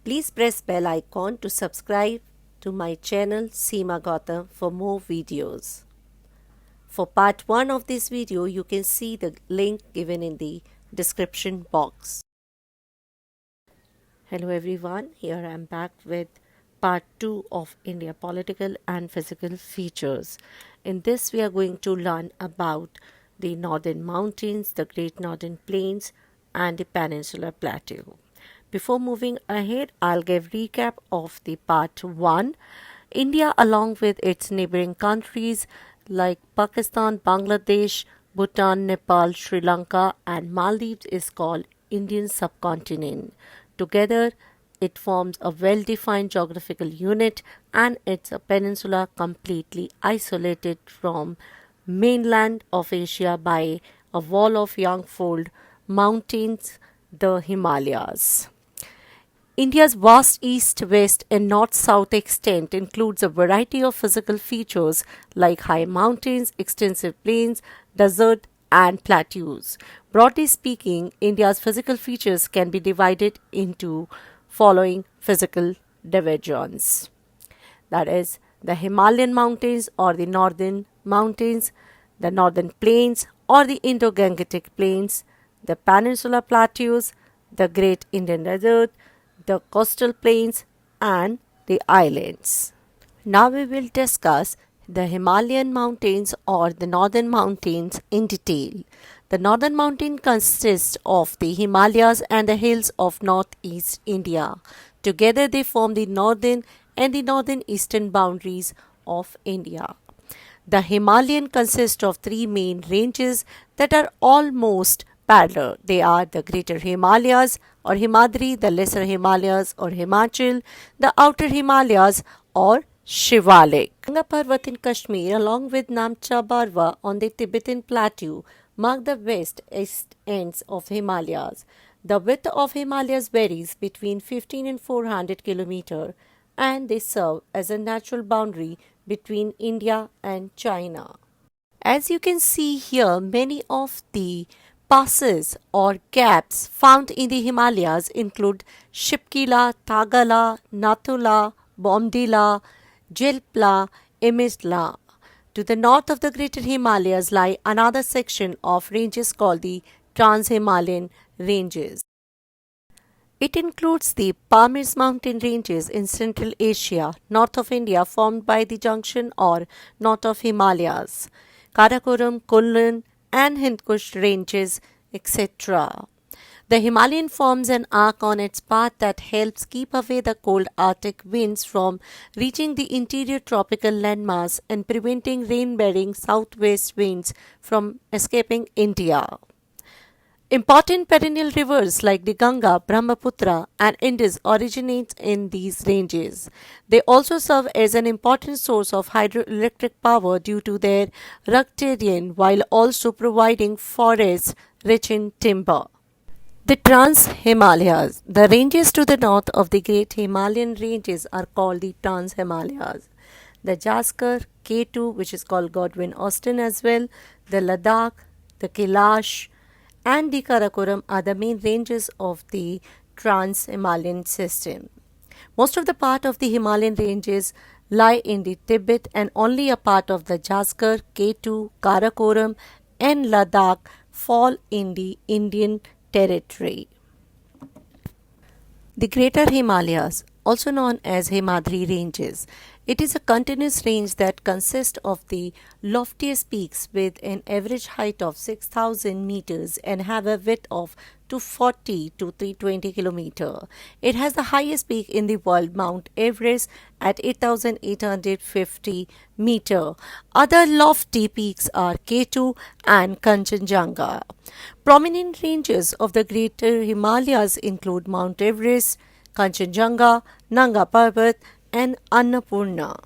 Please press bell icon to subscribe to my channel Seema Gautam for more videos. For part 1 of this video, you can see the link given in the description box. Hello everyone, here I am back with part 2 of India political and physical features. In this we are going to learn about the northern mountains, the Great Northern Plains and the Peninsular Plateau. Before moving ahead, I'll give recap of the part 1. India along with its neighboring countries like Pakistan, Bangladesh, Bhutan, Nepal, Sri Lanka and Maldives is called Indian subcontinent. Together, it forms a well-defined geographical unit and it's a peninsula completely isolated from mainland of Asia by a wall of young-fold mountains, the Himalayas. India's vast east, west, and north south extent includes a variety of physical features like high mountains, extensive plains, desert, and plateaus. Broadly speaking, India's physical features can be divided into following physical divisions. That is, the Himalayan mountains or the northern mountains, the northern plains or the Indo-Gangetic plains, the peninsular plateaus, the Great Indian Desert, the coastal plains and the islands. Now we will discuss the Himalayan mountains or the northern mountains in detail. The northern mountain consists of the Himalayas and the hills of northeast India. Together they form the northern and the northern-eastern boundaries of India. The Himalayan consists of three main ranges that are almost parallel. They are the Greater Himalayas or Himadri, the Lesser Himalayas or Himachal, the Outer Himalayas or Shivalik. Ganga Parvat in Kashmir along with Namcha Barwa on the Tibetan Plateau mark the west-east ends of Himalayas. The width of Himalayas varies between 15 and 400 km and they serve as a natural boundary between India and China. As you can see here, many of the passes or gaps found in the Himalayas include Shipkila, Tagala, Nathula, Bomdila, Jilpla, Imisla. To the north of the Greater Himalayas lie another section of ranges called the Trans-Himalayan Ranges. It includes the Pamirs mountain ranges in Central Asia, north of India, formed by the junction or north of Himalayas, Karakoram, Kulin, and Hindkush ranges, etc. The Himalayan forms an arc on its path that helps keep away the cold Arctic winds from reaching the interior tropical landmass and preventing rain-bearing southwest winds from escaping India. Important perennial rivers like the Ganga, Brahmaputra and Indus originate in these ranges. They also serve as an important source of hydroelectric power due to their rugged terrain while also providing forests rich in timber. The Trans-Himalayas. The ranges to the north of the Great Himalayan ranges are called the Trans-Himalayas. The Jaskar, K2 which is called Godwin-Austen as well, the Ladakh, the Kailash, and the Karakoram are the main ranges of the Trans-Himalayan system. Most of the part of the Himalayan ranges lie in the Tibet and only a part of the Jaskar, K2, Karakoram and Ladakh fall in the Indian territory. The Greater Himalayas, also known as Himadri Ranges. It is a continuous range that consists of the loftiest peaks with an average height of 6,000 meters and have a width of 240 to 320 km. It has the highest peak in the world, Mount Everest, at 8,850 meter. Other lofty peaks are K2 and Kanchenjunga. Prominent ranges of the Greater Himalayas include Mount Everest, Kanchenjunga, Nanga Parbat, and Annapurna.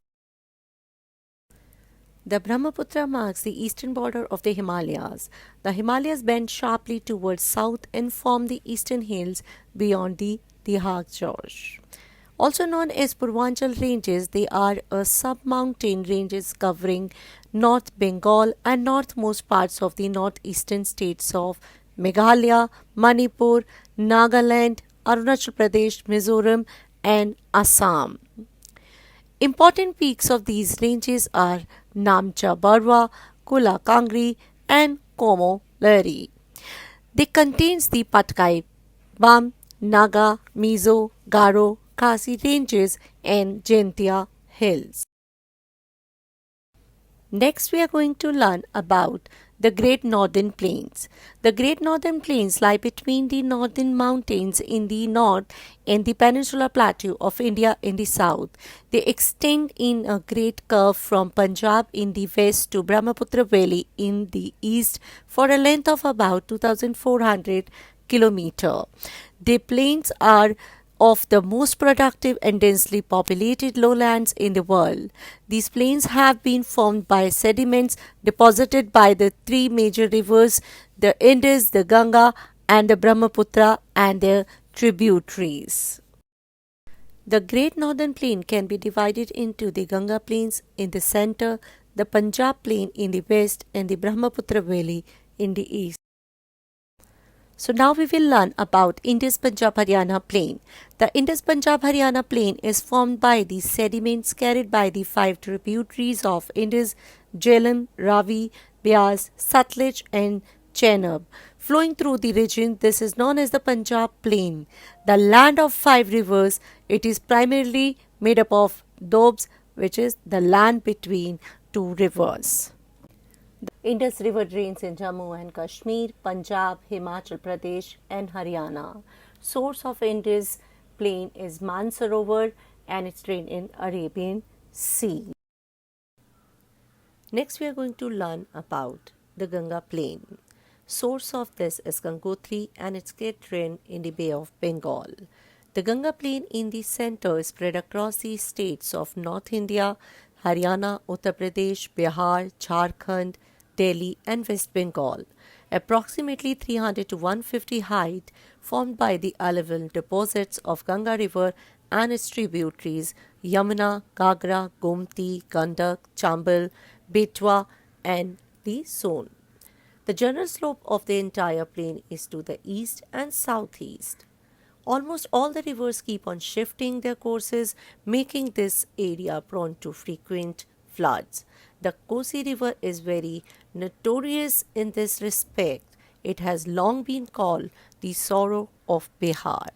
The Brahmaputra marks the eastern border of the Himalayas. The Himalayas bend sharply towards south and form the eastern hills beyond the Dihak. Also known as Purvanchal Ranges, they are a sub-mountain ranges covering North Bengal and northmost parts of the northeastern states of Meghalaya, Manipur, Nagaland, Arunachal Pradesh, Mizoram and Assam. Important peaks of these ranges are Namcha Barwa, Kula Kangri, and Komo Lari. They contains the Patkai, Bam, Naga, Mizo, Garo, Khasi ranges and Jaintia hills. Next, we are going to learn about the Great Northern Plains. The Great Northern Plains lie between the northern mountains in the north and the Peninsular Plateau of India in the south. They extend in a great curve from Punjab in the west to Brahmaputra Valley in the east for a length of about 2,400 kilometers. The plains are of the most productive and densely populated lowlands in the world. These plains have been formed by sediments deposited by the three major rivers, the Indus, the Ganga, and the Brahmaputra and their tributaries. The Great Northern Plain can be divided into the Ganga Plains in the center, the Punjab Plain in the west, and the Brahmaputra Valley in the east. So now we will learn about Indus Punjab Haryana Plain. The Indus Punjab Haryana Plain is formed by the sediments carried by the five tributaries of Indus, Jhelum, Ravi, Beas, Satluj and Chenab. Flowing through the region, this is known as the Punjab Plain. The land of five rivers, it is primarily made up of Dobs, which is the land between two rivers. The Indus River drains in Jammu and Kashmir, Punjab, Himachal Pradesh and Haryana. Source of Indus Plain is Mansarovar and it's drained in Arabian Sea. Next we are going to learn about the Ganga Plain. Source of this is Gangotri and it's get drained in the Bay of Bengal. The Ganga Plain in the center is spread across the states of North India, Haryana, Uttar Pradesh, Bihar, Jharkhand, Delhi and West Bengal. Approximately 300 to 150 height formed by the alluvial deposits of Ganga River and its tributaries Yamuna, Gagra, Gomti, Gandak, Chambal, Betwa and the Son. The general slope of the entire plain is to the east and southeast. Almost all the rivers keep on shifting their courses, making this area prone to frequent floods. The Kosi River is very notorious in this respect. It has long been called the sorrow of Bihar.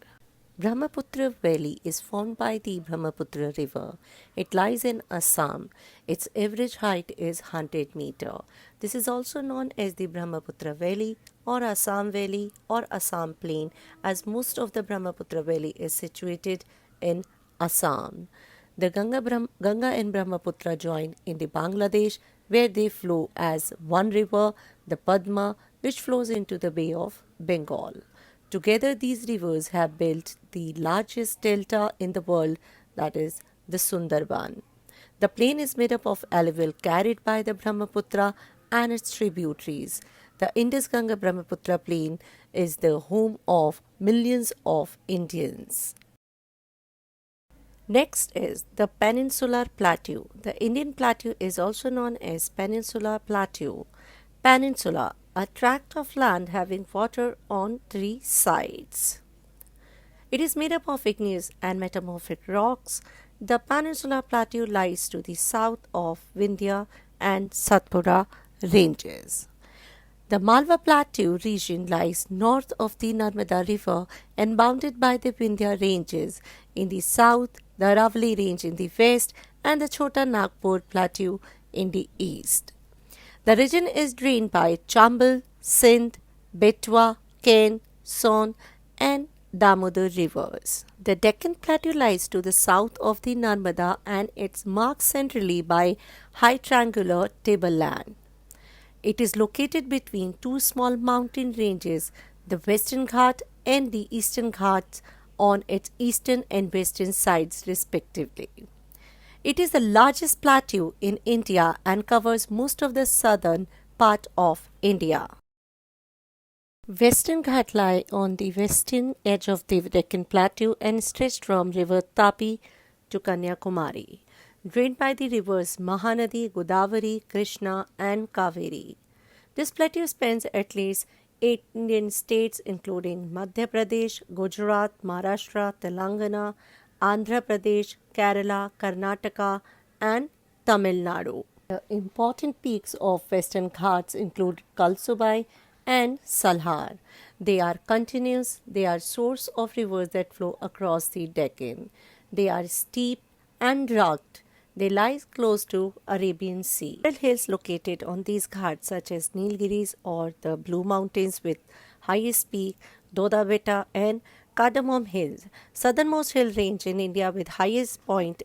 Brahmaputra Valley is formed by the Brahmaputra River. It lies in Assam. Its average height is 100 meters. This is also known as the Brahmaputra Valley or Assam Valley or Assam Plain, as most of the Brahmaputra Valley is situated in Assam. The Ganga and Brahmaputra join in the Bangladesh, where they flow as one river, the Padma, which flows into the Bay of Bengal. Together, these rivers have built the largest delta in the world, that is the Sundarban. The plain is made up of alluvial carried by the Brahmaputra and its tributaries. The Indus-Ganga Brahmaputra plain is the home of millions of Indians. Next is the Peninsular Plateau. The Indian Plateau is also known as Peninsular Plateau. Peninsula, a tract of land having water on three sides. It is made up of igneous and metamorphic rocks. The Peninsular Plateau lies to the south of Vindhya and Satpura ranges. The Malwa Plateau region lies north of the Narmada River and bounded by the Vindhya ranges in the south, the Aravalli range in the west, and the Chota Nagpur Plateau in the east. The region is drained by Chambal, Sindh, Betwa, Ken, Son, and Damodar rivers. The Deccan Plateau lies to the south of the Narmada and it's marked centrally by high triangular tableland. It is located between two small mountain ranges, the Western Ghat and the Eastern Ghats, on its eastern and western sides respectively. It is the largest plateau in India and covers most of the southern part of India. Western Ghat lie on the western edge of the Deccan Plateau and stretched from river Tapi to Kanyakumari, drained by the rivers Mahanadi, Godavari, Krishna and Kaveri. This plateau spans at least 8 Indian states including Madhya Pradesh, Gujarat, Maharashtra, Telangana, Andhra Pradesh, Kerala, Karnataka, and Tamil Nadu. The important peaks of Western Ghats include Kalsubai and Salhar. They are continuous, they are source of rivers that flow across the Deccan. They are steep and rugged. They lie close to Arabian Sea. Several hills located on these ghats such as Nilgiris or the Blue Mountains with highest peak, Doda Beta and Cardamom Hills. Southernmost hill range in India with highest point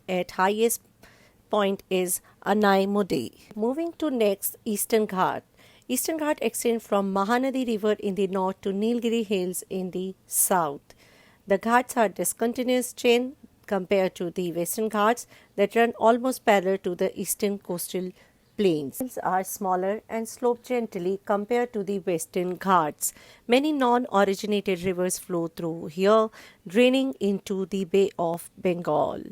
is Anai Modi. Moving to next, Eastern Ghat. Eastern Ghat extends from Mahanadi River in the north to Nilgiri Hills in the south. The Ghats are discontinuous chain compared to the Western Ghats that run almost parallel to the eastern coastal plains. Hills are smaller and slope gently compared to the Western Ghats. Many non-originated rivers flow through here, draining into the Bay of Bengal.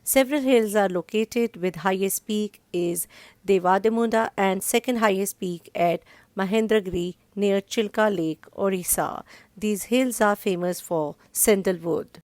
Several hills are located with highest peak is Devadamunda and second highest peak at Mahendragiri near Chilka Lake, Orissa. These hills are famous for sandalwood.